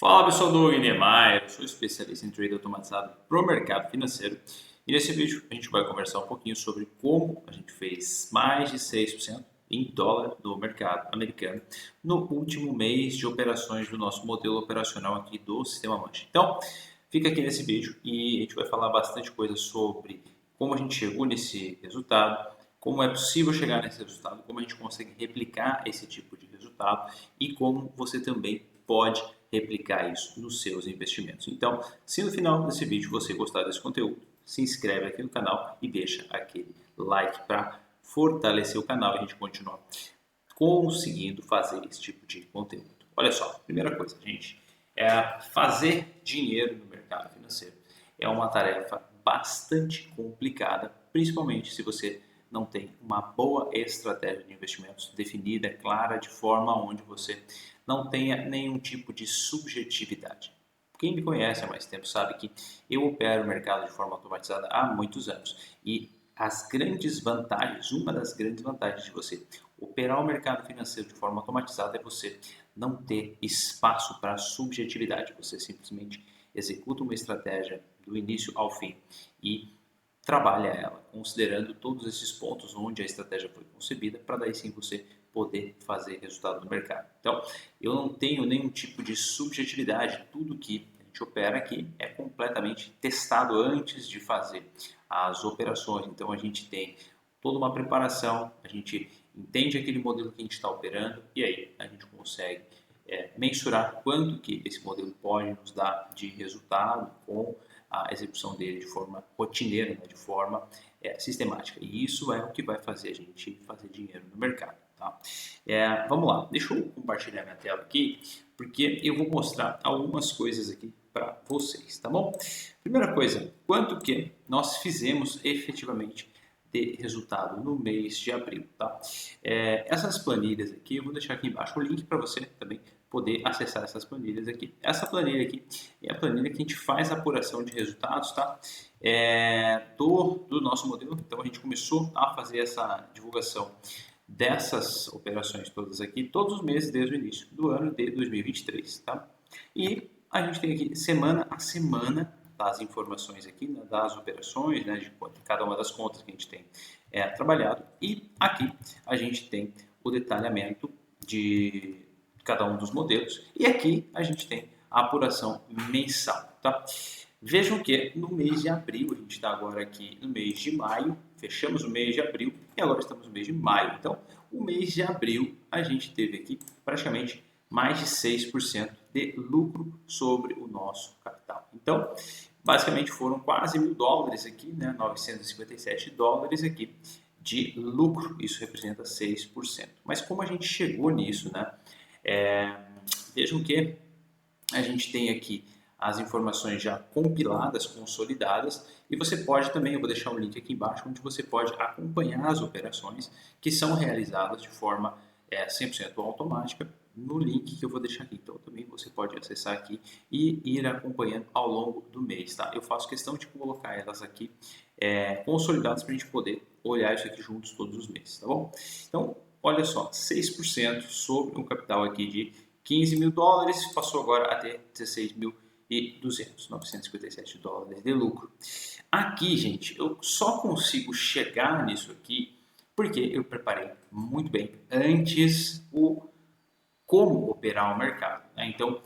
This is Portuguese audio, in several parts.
Fala pessoal do Inemar, eu sou especialista em trade automatizado para o mercado financeiro e nesse vídeo a gente vai conversar um pouquinho sobre como a gente fez mais de 6% em dólar do mercado americano no último mês de operações do nosso modelo operacional aqui do Sistema Mancha. Então, fica aqui nesse vídeo e a gente vai falar bastante coisa sobre como a gente chegou nesse resultado, como é possível chegar nesse resultado, como a gente consegue replicar esse tipo de resultado e como você também pode replicar isso nos seus investimentos. Então, se no final desse vídeo você gostar desse conteúdo, se inscreve aqui no canal e deixa aquele like para fortalecer o canal e a gente continuar conseguindo fazer esse tipo de conteúdo. Olha só, primeira coisa, gente, fazer dinheiro no mercado financeiro é uma tarefa bastante complicada, principalmente se você não tem uma boa estratégia de investimentos definida, clara, de forma onde você não tenha nenhum tipo de subjetividade. Quem me conhece há mais tempo sabe que eu opero o mercado de forma automatizada há muitos anos e as grandes vantagens, uma das grandes vantagens de você operar o mercado financeiro de forma automatizada é você não ter espaço para subjetividade. Você simplesmente executa uma estratégia do início ao fim e trabalha ela, considerando todos esses pontos onde a estratégia foi concebida, para daí sim você poder fazer resultado no mercado. Então, eu não tenho nenhum tipo de subjetividade, tudo que a gente opera aqui é completamente testado antes de fazer as operações. Então, a gente tem toda uma preparação, a gente entende aquele modelo que a gente está operando e aí a gente consegue mensurar quanto que esse modelo pode nos dar de resultado com a execução dele de forma rotineira, né, de forma sistemática. E isso é o que vai fazer a gente fazer dinheiro no mercado. Tá? Vamos lá, deixa eu compartilhar minha tela aqui, porque eu vou mostrar algumas coisas aqui para vocês, tá bom? Primeira coisa, quanto que nós fizemos efetivamente de resultado no mês de abril, tá? Essas planilhas aqui, eu vou deixar aqui embaixo o link para você também poder acessar essas planilhas aqui. Essa planilha aqui é a planilha que a gente faz a apuração de resultados, tá? Do nosso modelo. Então a gente começou a fazer essa divulgação dessas operações todas aqui, todos os meses desde o início do ano de 2023, tá? E a gente tem aqui semana a semana das informações aqui, né, das operações, né, de cada uma das contas que a gente tem trabalhado. E aqui a gente tem o detalhamento de cada um dos modelos. E aqui a gente tem a apuração mensal, tá? Vejam que no mês de abril, a gente está agora aqui no mês de maio, fechamos o mês de abril e agora estamos no mês de maio. Então, o mês de abril a gente teve aqui praticamente mais de 6% de lucro sobre o nosso capital. Então, basicamente foram quase $1.000 aqui, né? $957 aqui de lucro. Isso representa 6%. Mas como a gente chegou nisso, né? Vejam que a gente tem aqui as informações já compiladas, consolidadas, e você pode também, eu vou deixar o link aqui embaixo, onde você pode acompanhar as operações que são realizadas de forma 100% automática no link que eu vou deixar aqui. Então também você pode acessar aqui e ir acompanhando ao longo do mês, tá? Eu faço questão de colocar elas aqui consolidadas para a gente poder olhar isso aqui juntos todos os meses, tá bom? Então, olha só, 6% sobre um capital aqui de $15.000, passou agora a ter 16.200, $957 de lucro. Aqui, gente, eu só consigo chegar nisso aqui porque eu preparei muito bem antes o como operar o mercado, né? Então,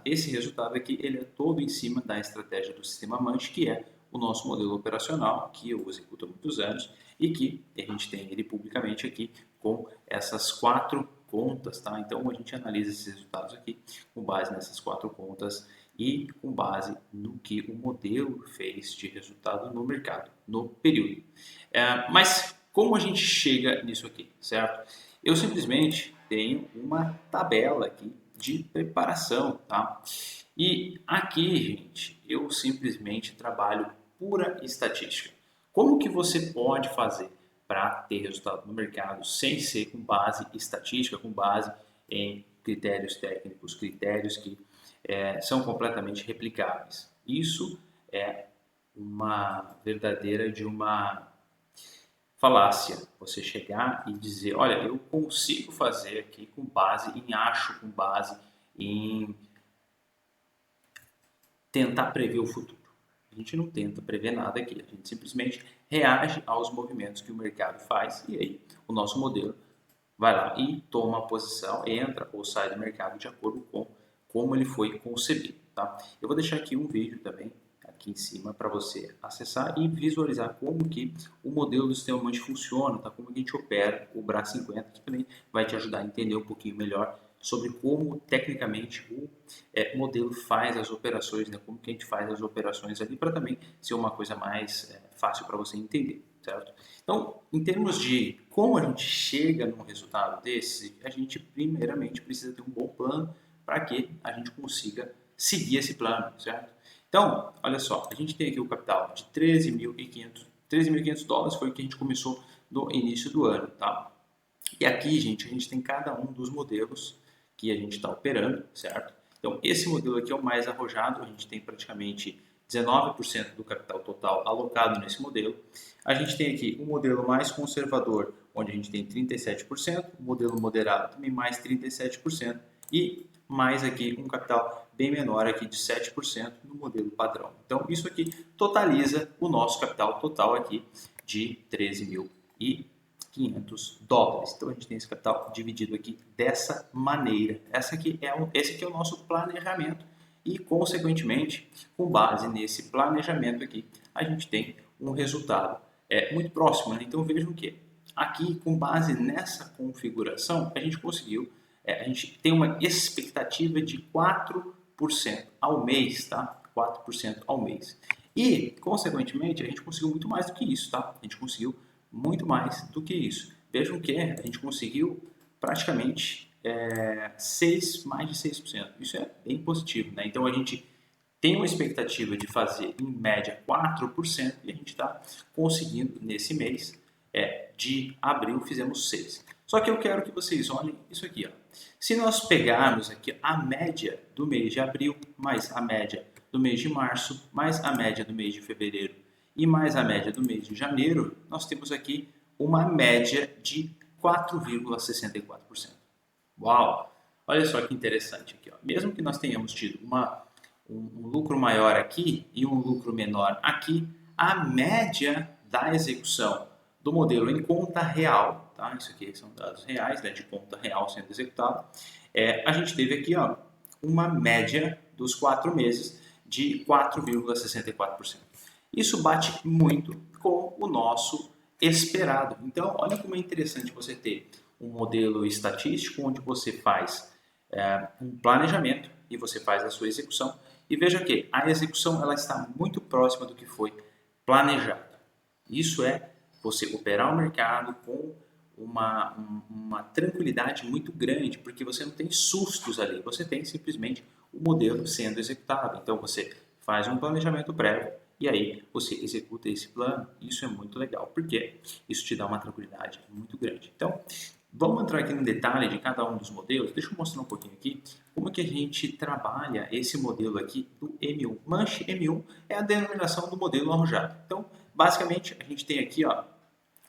esse resultado aqui, ele é todo em cima da estratégia do sistema Manche, que é o nosso modelo operacional, que eu executo há muitos anos e que a gente tem ele publicamente aqui com essas 4 contas, tá? Então, a gente analisa esses resultados aqui com base nessas 4 contas e com base no que o modelo fez de resultado no mercado, no período. Mas como a gente chega nisso aqui, certo? Eu simplesmente tenho uma tabela aqui de preparação, tá? E aqui, gente, eu simplesmente trabalho pura estatística. Como que você pode fazer para ter resultado no mercado sem ser com base estatística, com base em critérios técnicos, critérios que são completamente replicáveis? Isso é uma verdadeira de uma falácia. Você chegar e dizer, olha, eu consigo fazer aqui com base em acho, com base em tentar prever o futuro. A gente não tenta prever nada aqui, a gente simplesmente reage aos movimentos que o mercado faz e aí o nosso modelo vai lá e toma a posição, entra ou sai do mercado de acordo com como ele foi concebido, tá? Eu vou deixar aqui um vídeo também aqui em cima para você acessar e visualizar como que o modelo do sistema Munch funciona, tá? Como que a gente opera o BRA50, que também vai te ajudar a entender um pouquinho melhor sobre como tecnicamente o modelo faz as operações, né? Como que a gente faz as operações ali para também ser uma coisa mais fácil para você entender, certo? Então, em termos de como a gente chega num resultado desse, a gente primeiramente precisa ter um bom plano para que a gente consiga seguir esse plano, certo? Então, olha só, a gente tem aqui o capital de 13.500 dólares foi o que a gente começou no início do ano, tá? E aqui, gente, a gente tem cada um dos modelos que a gente está operando, certo? Então, esse modelo aqui é o mais arrojado, a gente tem praticamente 19% do capital total alocado nesse modelo. A gente tem aqui o modelo mais conservador, onde a gente tem 37%, o modelo moderado também mais 37%, e mais aqui um capital bem menor aqui de 7% no modelo padrão. Então, isso aqui totaliza o nosso capital total aqui de 13.500 dólares. Então a gente tem esse capital dividido aqui dessa maneira. Esse aqui é o nosso planejamento e, consequentemente, com base nesse planejamento aqui, a gente tem um resultado muito próximo, né? Então vejam que aqui, com base nessa configuração, a gente conseguiu, a gente tem uma expectativa de 4% ao mês, tá? 4% ao mês. E, consequentemente, a gente conseguiu muito mais do que isso, tá? A gente conseguiu muito mais do que isso. Vejam que a gente conseguiu praticamente mais de 6%. Isso é bem positivo, né? Então a gente tem uma expectativa de fazer em média 4% e a gente está conseguindo nesse mês de abril fizemos 6%. Só que eu quero que vocês olhem isso aqui, ó. Se nós pegarmos aqui a média do mês de abril, mais a média do mês de março, mais a média do mês de fevereiro e mais a média do mês de janeiro, nós temos aqui uma média de 4,64%. Uau! Olha só que interessante aqui, ó. Mesmo que nós tenhamos tido um lucro maior aqui e um lucro menor aqui, a média da execução do modelo em conta real, tá? Isso aqui são dados reais, né, de conta real sendo executado. A gente teve aqui, ó, uma média dos 4 meses de 4,64%. Isso bate muito com o nosso esperado. Então, olha como é interessante você ter um modelo estatístico onde você faz um planejamento e você faz a sua execução. E veja que a execução ela está muito próxima do que foi planejado. Isso é você operar o mercado com uma tranquilidade muito grande, porque você não tem sustos ali, você tem simplesmente o modelo sendo executado. Então você faz um planejamento prévio e aí você executa esse plano. Isso é muito legal, porque isso te dá uma tranquilidade muito grande. Então, vamos entrar aqui no detalhe de cada um dos modelos. Deixa eu mostrar um pouquinho aqui como que a gente trabalha esse modelo aqui do M1. Munch M1 é a denominação do modelo arrojado. Então, basicamente, a gente tem aqui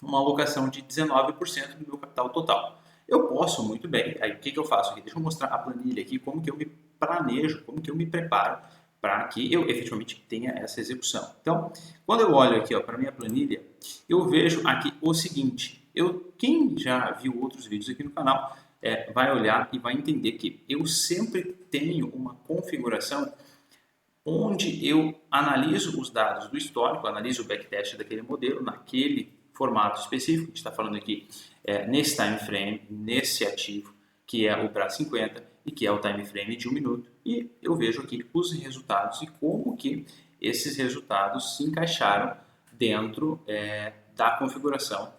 uma alocação de 19% do meu capital total. Eu posso muito bem, aí o que eu faço aqui? Deixa eu mostrar a planilha aqui, como que eu me planejo, como que eu me preparo para que eu efetivamente tenha essa execução. Então, quando eu olho aqui para a minha planilha, eu vejo aqui o seguinte, quem já viu outros vídeos aqui no canal vai olhar e vai entender que eu sempre tenho uma configuração onde eu analiso os dados do histórico, analiso o backtest daquele modelo naquele formato específico, a gente está falando aqui nesse time frame, nesse ativo, que é o BRA50 e que é o time frame de 1 minuto, e eu vejo aqui os resultados e como que esses resultados se encaixaram dentro da configuração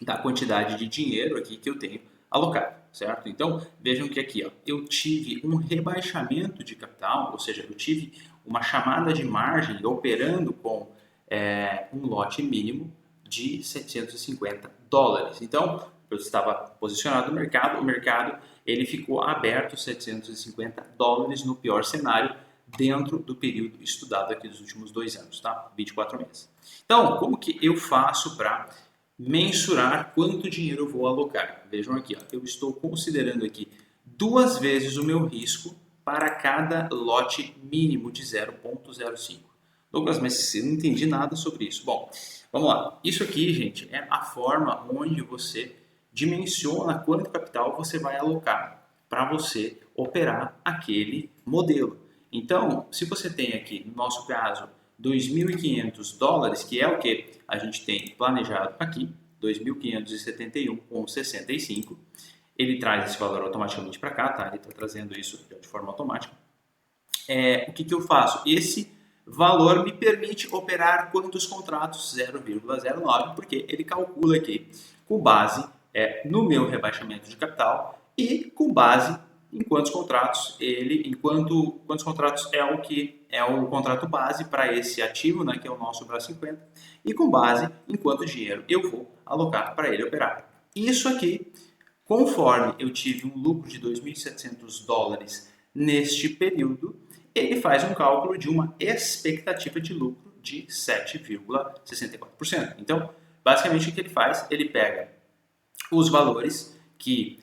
da quantidade de dinheiro aqui que eu tenho alocado, certo? Então, vejam que aqui eu tive um rebaixamento de capital, ou seja, eu tive uma chamada de margem operando com um lote mínimo de 750 dólares. Então, eu estava posicionado no mercado, o mercado ele ficou aberto 750 dólares no pior cenário dentro do período estudado aqui dos últimos 2 anos, tá? 24 meses. Então, como que eu faço para mensurar quanto dinheiro eu vou alocar? Vejam aqui, eu estou considerando aqui 2 vezes o meu risco para cada lote mínimo de 0,05. Douglas, mas eu não entendi nada sobre isso. Bom, vamos lá. Isso aqui, gente, é a forma onde você dimensiona quanto capital você vai alocar para você operar aquele modelo. Então, se você tem aqui, no nosso caso, $2.500, que é o que a gente tem planejado aqui, 2.571,65, ele traz esse valor automaticamente para cá, tá? Ele está trazendo isso de forma automática. O que eu faço? Esse valor me permite operar quantos contratos? 0,09, porque ele calcula aqui com base no meu rebaixamento de capital e com base em quantos contratos quantos contratos é o que é o contrato base para esse ativo, né, que é o nosso BRA 50, e com base em quanto dinheiro eu vou alocar para ele operar. Isso aqui, conforme eu tive um lucro de $2.700 neste período, ele faz um cálculo de uma expectativa de lucro de 7,64%. Então, basicamente o que ele faz? Ele pega os valores que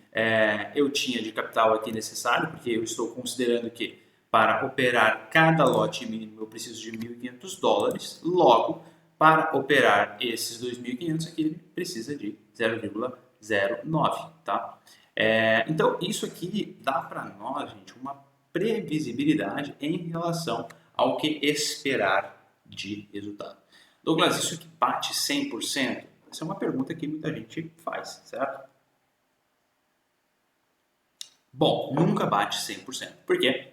eu tinha de capital aqui necessário, porque eu estou considerando que para operar cada lote mínimo eu preciso de $1.500, logo, para operar esses 2.500 aqui ele precisa de 0,09, tá? Então, isso aqui dá para nós, gente, uma previsibilidade em relação ao que esperar de resultado. Douglas, isso aqui bate 100%? Essa é uma pergunta que muita gente faz, certo? Bom, nunca bate 100%. Por quê?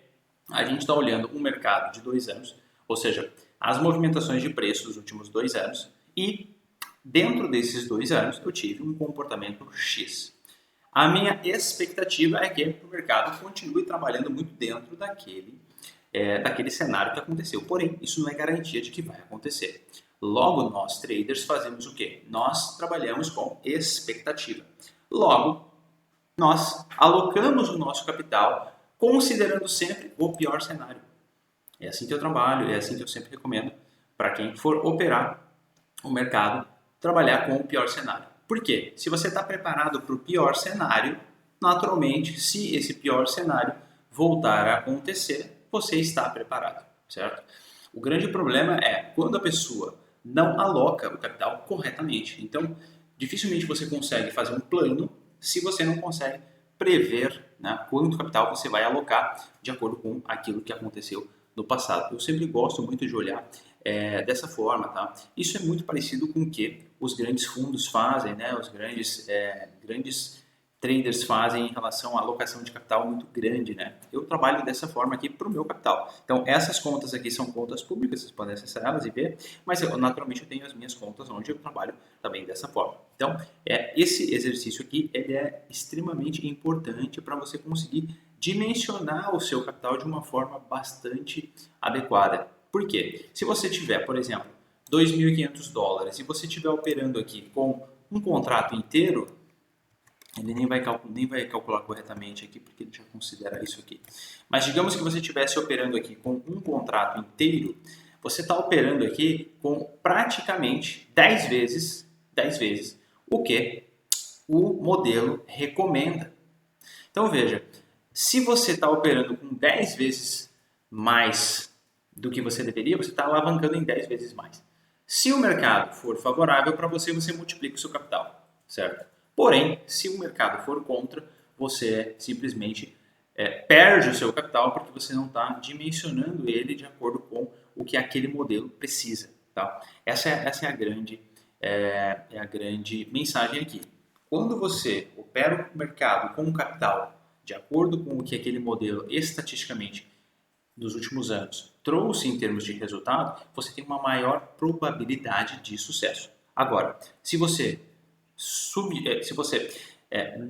A gente está olhando um mercado de 2 anos, ou seja, as movimentações de preço dos últimos 2 anos, e dentro desses 2 anos eu tive um comportamento X. A minha expectativa é que o mercado continue trabalhando muito dentro daquele cenário que aconteceu. Porém, isso não é garantia de que vai acontecer. Logo, nós traders fazemos o quê? Nós trabalhamos com expectativa. Logo, nós alocamos o nosso capital considerando sempre o pior cenário. É assim que eu trabalho, é assim que eu sempre recomendo para quem for operar o mercado, trabalhar com o pior cenário. Por quê? Se você está preparado para o pior cenário, naturalmente, se esse pior cenário voltar a acontecer, você está preparado, certo? O grande problema é quando a pessoa não aloca o capital corretamente. Então, dificilmente você consegue fazer um plano se você não consegue prever, né, quanto capital você vai alocar de acordo com aquilo que aconteceu no passado. Eu sempre gosto muito de olhar dessa forma, tá? Isso é muito parecido com o que os grandes fundos fazem, né? Os grandes traders fazem em relação à alocação de capital muito grande, né? Eu trabalho dessa forma aqui para o meu capital. Então, essas contas aqui são contas públicas, vocês podem acessar elas e ver, mas naturalmente eu tenho as minhas contas onde eu trabalho também dessa forma. Então, esse exercício aqui ele é extremamente importante para você conseguir dimensionar o seu capital de uma forma bastante adequada. Por quê? Se você tiver, por exemplo, $2.500 e você estiver operando aqui com um contrato inteiro, ele nem vai calcular corretamente aqui, porque ele já considera isso aqui. Mas digamos que você estivesse operando aqui com um contrato inteiro, você está operando aqui com praticamente 10 vezes o que o modelo recomenda. Então veja, se você está operando com 10 vezes mais do que você deveria, você está alavancando em 10 vezes mais. Se o mercado for favorável para você, você multiplica o seu capital, certo? Porém, se o mercado for contra, você simplesmente perde o seu capital porque você não está dimensionando ele de acordo com o que aquele modelo precisa. Tá? Essa é a grande mensagem aqui. Quando você opera o mercado com o capital de acordo com o que aquele modelo estatisticamente dos últimos anos trouxe em termos de resultado, você tem uma maior probabilidade de sucesso. Agora, se você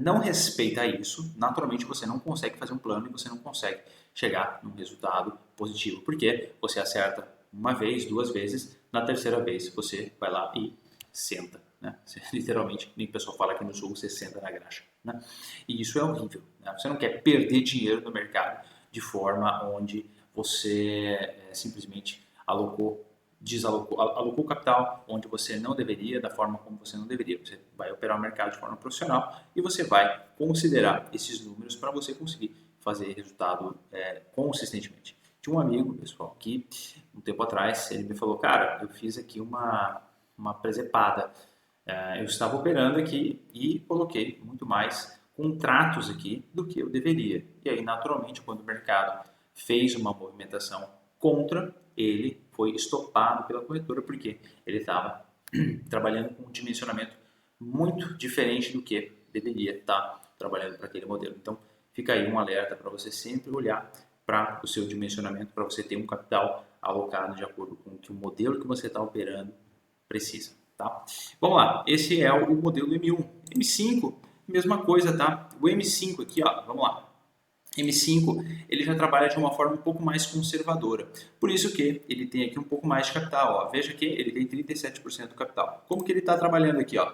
não respeita isso, naturalmente você não consegue fazer um plano e você não consegue chegar num resultado positivo, porque você acerta uma vez, 2 vezes, na terceira vez você vai lá e senta, né? Você, literalmente, nem o pessoal fala aqui no sul, você senta na graxa, né? E isso é horrível, né? Você não quer perder dinheiro no mercado de forma onde você simplesmente alocou o capital onde você não deveria, da forma como você não deveria. Você vai operar o mercado de forma profissional e você vai considerar esses números para você conseguir fazer resultado consistentemente. Tinha um amigo, pessoal, que um tempo atrás ele me falou, cara, eu fiz aqui uma presepada. Eu estava operando aqui e coloquei muito mais contratos aqui do que eu deveria. E aí, naturalmente, quando o mercado fez uma movimentação contra, ele foi estopado pela corretora porque ele estava trabalhando com um dimensionamento muito diferente do que deveria estar trabalhando para aquele modelo. Então, fica aí um alerta para você sempre olhar para o seu dimensionamento, para você ter um capital alocado de acordo com o que o modelo que você está operando precisa. Tá? Vamos lá, esse é o modelo M1. M5, mesma coisa, tá? O M5 aqui, ó, vamos lá. M5 ele já trabalha de uma forma um pouco mais conservadora. Por isso que ele tem aqui um pouco mais de capital. Ó. Veja que ele tem 37% do capital. Como que ele está trabalhando aqui? Ó?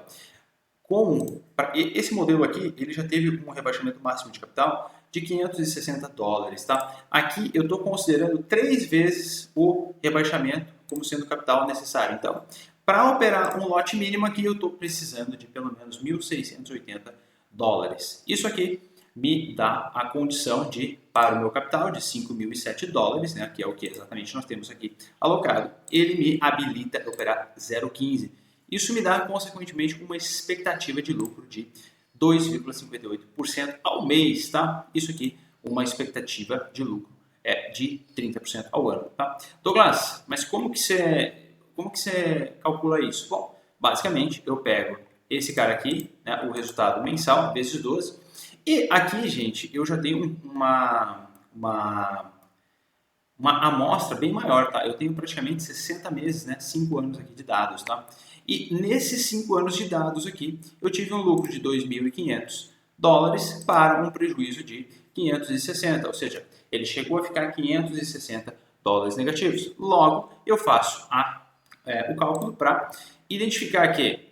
Esse modelo aqui ele já teve um rebaixamento máximo de capital de 560 dólares. Tá? Aqui eu estou considerando 3 vezes o rebaixamento como sendo capital necessário. Então, para operar um lote mínimo aqui, eu estou precisando de pelo menos 1.680 dólares. Isso aqui me dá a condição de, para o meu capital de 5.007 dólares, né, que é o que exatamente nós temos aqui alocado, ele me habilita a operar 0,15. Isso me dá, consequentemente, uma expectativa de lucro de 2,58% ao mês, tá? Isso aqui, uma expectativa de lucro de 30% ao ano, tá? Douglas, mas como que você calcula isso? Bom, basicamente, eu pego esse cara aqui, né, o resultado mensal, vezes 12, e aqui, gente, eu já tenho uma amostra bem maior, tá? Eu tenho praticamente 60 meses, né? 5 anos aqui de dados, tá? E nesses 5 anos de dados aqui, eu tive um lucro de 2.500 dólares para um prejuízo de 560, ou seja, ele chegou a ficar 560 dólares negativos. Logo, eu faço o cálculo para identificar que,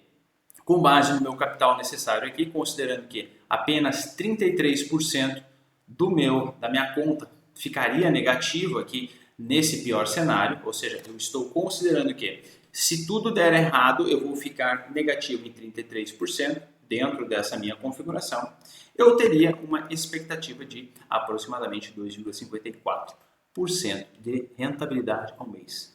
com base no meu capital necessário aqui, considerando que apenas 33% da minha conta ficaria negativo aqui nesse pior cenário, ou seja, eu estou considerando que se tudo der errado, eu vou ficar negativo em 33% dentro dessa minha configuração, eu teria uma expectativa de aproximadamente 2,54% de rentabilidade ao mês.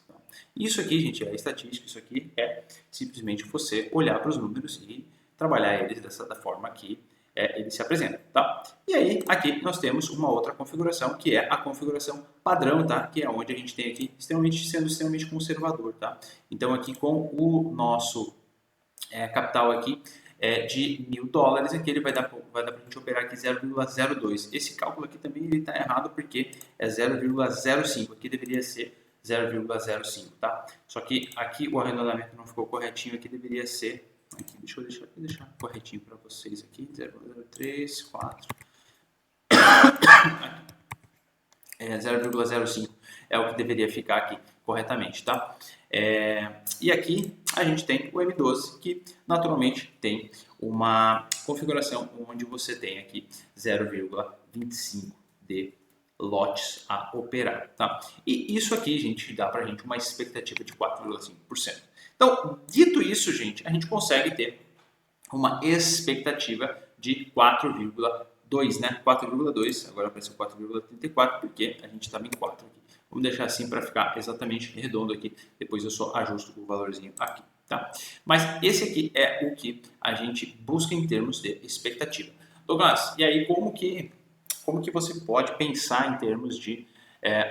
Isso aqui, gente, é estatística, isso aqui é simplesmente você olhar para os números e trabalhar eles da forma que ele se apresenta, tá? E aí, aqui nós temos uma outra configuração, que é a configuração padrão, tá? Que é onde a gente tem aqui sendo extremamente conservador, tá? Então, aqui com o nosso capital aqui de 1.000 dólares, aqui ele vai dar para a gente operar aqui 0,02. Esse cálculo aqui também ele está errado porque é 0,05, aqui deveria ser 0,05, tá? Só que aqui o arredondamento não ficou corretinho, aqui deveria ser, aqui, deixa eu deixar corretinho para vocês aqui, 0,03, 4, 0,05 é o que deveria ficar aqui corretamente, tá? E aqui a gente tem o M12, que naturalmente tem uma configuração onde você tem aqui 0,25 de lotes a operar, tá? E isso aqui, gente, dá pra gente uma expectativa de 4,5%. Então, dito isso, gente, a gente consegue ter uma expectativa de 4,2, né? 4,2, agora apareceu 4,34 porque a gente estava em 4 aqui. Vamos deixar assim para ficar exatamente redondo aqui, depois eu só ajusto o valorzinho aqui, tá? Mas esse aqui é o que a gente busca em termos de expectativa. Douglas, e aí como que você pode pensar em termos de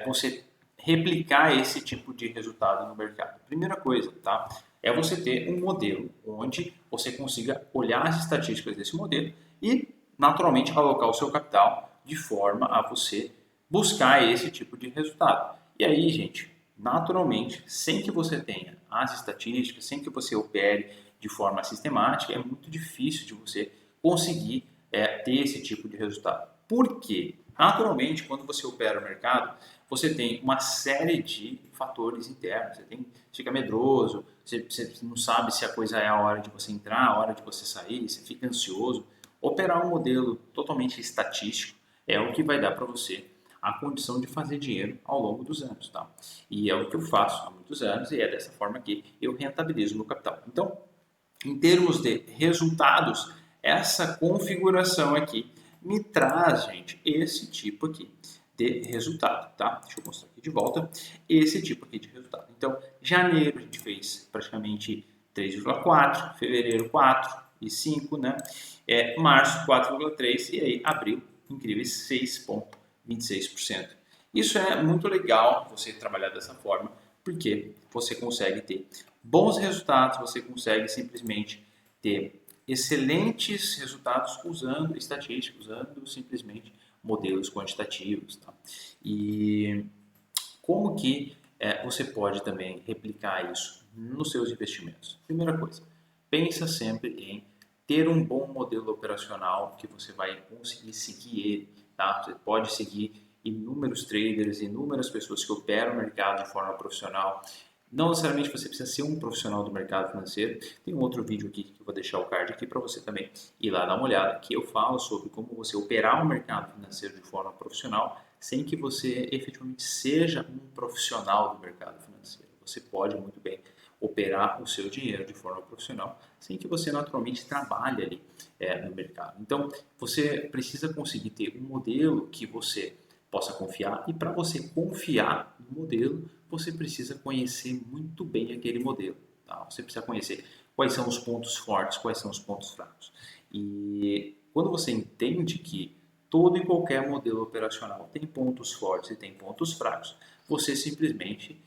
você replicar esse tipo de resultado no mercado? Primeira coisa, tá? É você ter um modelo onde você consiga olhar as estatísticas desse modelo e, naturalmente, alocar o seu capital de forma a você buscar esse tipo de resultado. E aí, gente, naturalmente, sem que você tenha as estatísticas, sem que você opere de forma sistemática, é muito difícil de você conseguir ter esse tipo de resultado. Por quê? Naturalmente, quando você opera o mercado, você tem uma série de fatores internos. Você fica medroso, você não sabe se a coisa é a hora de você entrar, a hora de você sair, você fica ansioso. Operar um modelo totalmente estatístico é o que vai dar para você a condição de fazer dinheiro ao longo dos anos, tá? E é o que eu faço há muitos anos e é dessa forma que eu rentabilizo meu capital. Então, em termos de resultados, essa configuração aqui me traz, gente, esse tipo aqui de resultado, tá? Deixa eu mostrar aqui de volta, esse tipo aqui de resultado. Então, janeiro a gente fez praticamente 3,4, fevereiro 4,5, né? Março 4,3 e aí abril, incríveis 6,26%. Isso é muito legal você trabalhar dessa forma, porque você consegue ter bons resultados, você consegue simplesmente ter excelentes resultados usando estatística, usando simplesmente modelos quantitativos. Tá? E como que você pode também replicar isso nos seus investimentos? Primeira coisa, pensa sempre em ter um bom modelo operacional que você vai conseguir seguir ele. Tá? Você pode seguir inúmeros traders, inúmeras pessoas que operam o mercado de forma profissional. Não necessariamente você precisa ser um profissional do mercado financeiro. Tem um outro vídeo aqui que eu vou deixar o card aqui para você também ir lá dar uma olhada, que eu falo sobre como você operar o mercado financeiro de forma profissional sem que você efetivamente seja um profissional do mercado financeiro. Você pode muito bem operar o seu dinheiro de forma profissional sem que você naturalmente trabalhe ali no mercado. Então, você precisa conseguir ter um modelo que você possa confiar e para você confiar no modelo, você precisa conhecer muito bem aquele modelo. Tá? Você precisa conhecer quais são os pontos fortes, quais são os pontos fracos. E quando você entende que todo e qualquer modelo operacional tem pontos fortes e tem pontos fracos, você simplesmente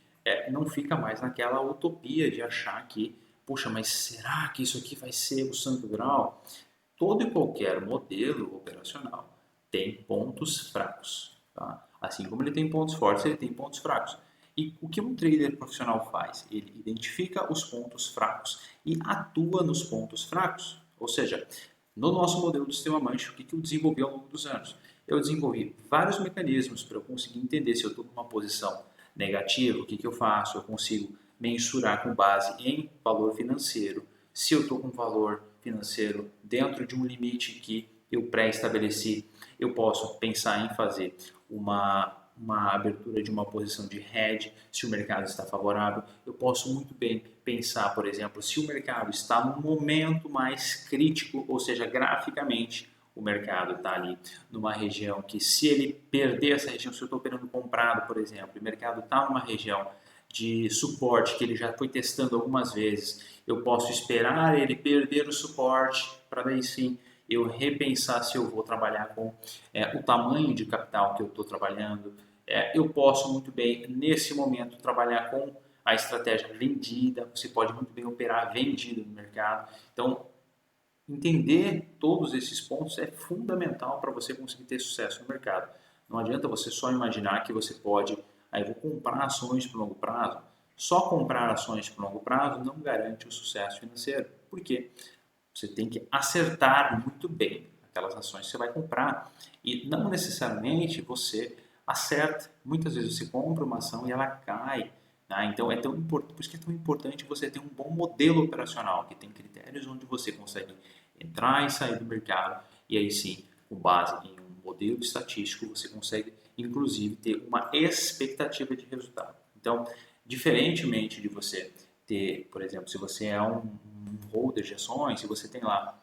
não fica mais naquela utopia de achar que, poxa, mas será que isso aqui vai ser o santo grau? Todo e qualquer modelo operacional tem pontos fracos. Tá? Assim como ele tem pontos fortes, ele tem pontos fracos. E o que um trader profissional faz? Ele identifica os pontos fracos e atua nos pontos fracos. Ou seja, no nosso modelo do sistema Mancha, o que eu desenvolvi ao longo dos anos? Eu desenvolvi vários mecanismos para eu conseguir entender se eu estou numa posição negativa, o que eu faço? Eu consigo mensurar com base em valor financeiro se eu estou com valor financeiro dentro de um limite que eu pré-estabeleci. Eu posso pensar em fazer uma abertura de uma posição de hedge, se o mercado está favorável. Eu posso muito bem pensar, por exemplo, se o mercado está num momento mais crítico, ou seja, graficamente, o mercado está ali numa região que, se ele perder essa região, se eu estou operando comprado, por exemplo, o mercado está numa região de suporte que ele já foi testando algumas vezes, eu posso esperar ele perder o suporte para daí sim eu repensar se eu vou trabalhar com o tamanho de capital que eu estou trabalhando. Eu posso muito bem, nesse momento, trabalhar com a estratégia vendida, você pode muito bem operar vendido no mercado. Então, entender todos esses pontos é fundamental para você conseguir ter sucesso no mercado. Não adianta você só imaginar que você pode, aí vou comprar ações por longo prazo. Só comprar ações por longo prazo não garante o sucesso financeiro. Por quê? Você tem que acertar muito bem aquelas ações que você vai comprar. E não necessariamente você acerta. Muitas vezes você compra uma ação e ela cai. Né? Então, por isso que é tão importante você ter um bom modelo operacional, que tem critérios onde você consegue entrar e sair do mercado. E aí sim, com base em um modelo estatístico, você consegue, inclusive, ter uma expectativa de resultado. Então, diferentemente de você ter, por exemplo, se você é um holder de ações, se você tem lá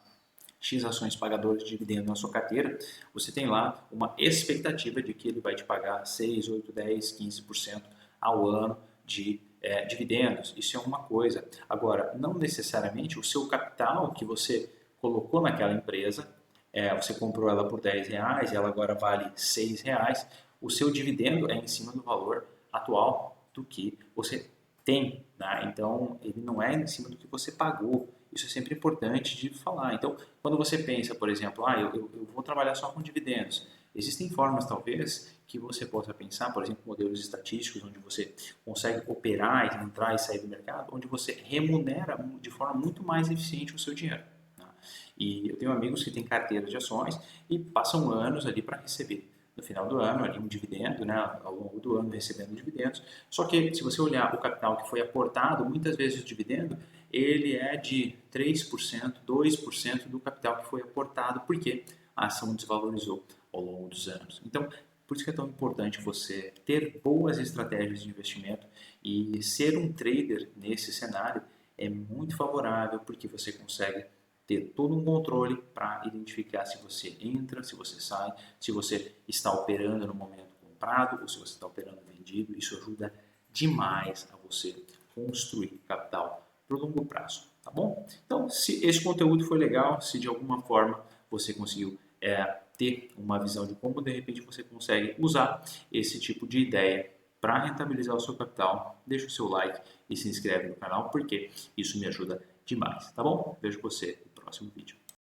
X ações pagadoras de dividendo na sua carteira, você tem lá uma expectativa de que ele vai te pagar 6, 8, 10, 15% ao ano de dividendos. Isso é uma coisa. Agora, não necessariamente o seu capital que você colocou naquela empresa, você comprou ela por R$ 10 e ela agora vale R$ 6, o seu dividendo é em cima do valor atual do que você tem. Né? Então, ele não é em cima do que você pagou. Isso é sempre importante de falar. Então, quando você pensa, por exemplo, eu vou trabalhar só com dividendos, existem formas, talvez, que você possa pensar, por exemplo, modelos estatísticos, onde você consegue operar, entrar e sair do mercado, onde você remunera de forma muito mais eficiente o seu dinheiro. Né? E eu tenho amigos que têm carteiras de ações e passam anos ali para receber no final do ano, ali um dividendo, né, ao longo do ano recebendo dividendos. Só que se você olhar o capital que foi aportado, muitas vezes o dividendo, ele é de 3%, 2% do capital que foi aportado, porque a ação desvalorizou ao longo dos anos. Então, por isso que é tão importante você ter boas estratégias de investimento e ser um trader nesse cenário é muito favorável, porque você consegue ter todo um controle para identificar se você entra, se você sai, se você está operando no momento comprado ou se você está operando vendido. Isso ajuda demais a você construir capital para o longo prazo, tá bom? Então, se esse conteúdo foi legal, se de alguma forma você conseguiu ter uma visão de como de repente você consegue usar esse tipo de ideia para rentabilizar o seu capital, deixa o seu like e se inscreve no canal, porque isso me ajuda demais, tá bom? Vejo você no próximo vídeo.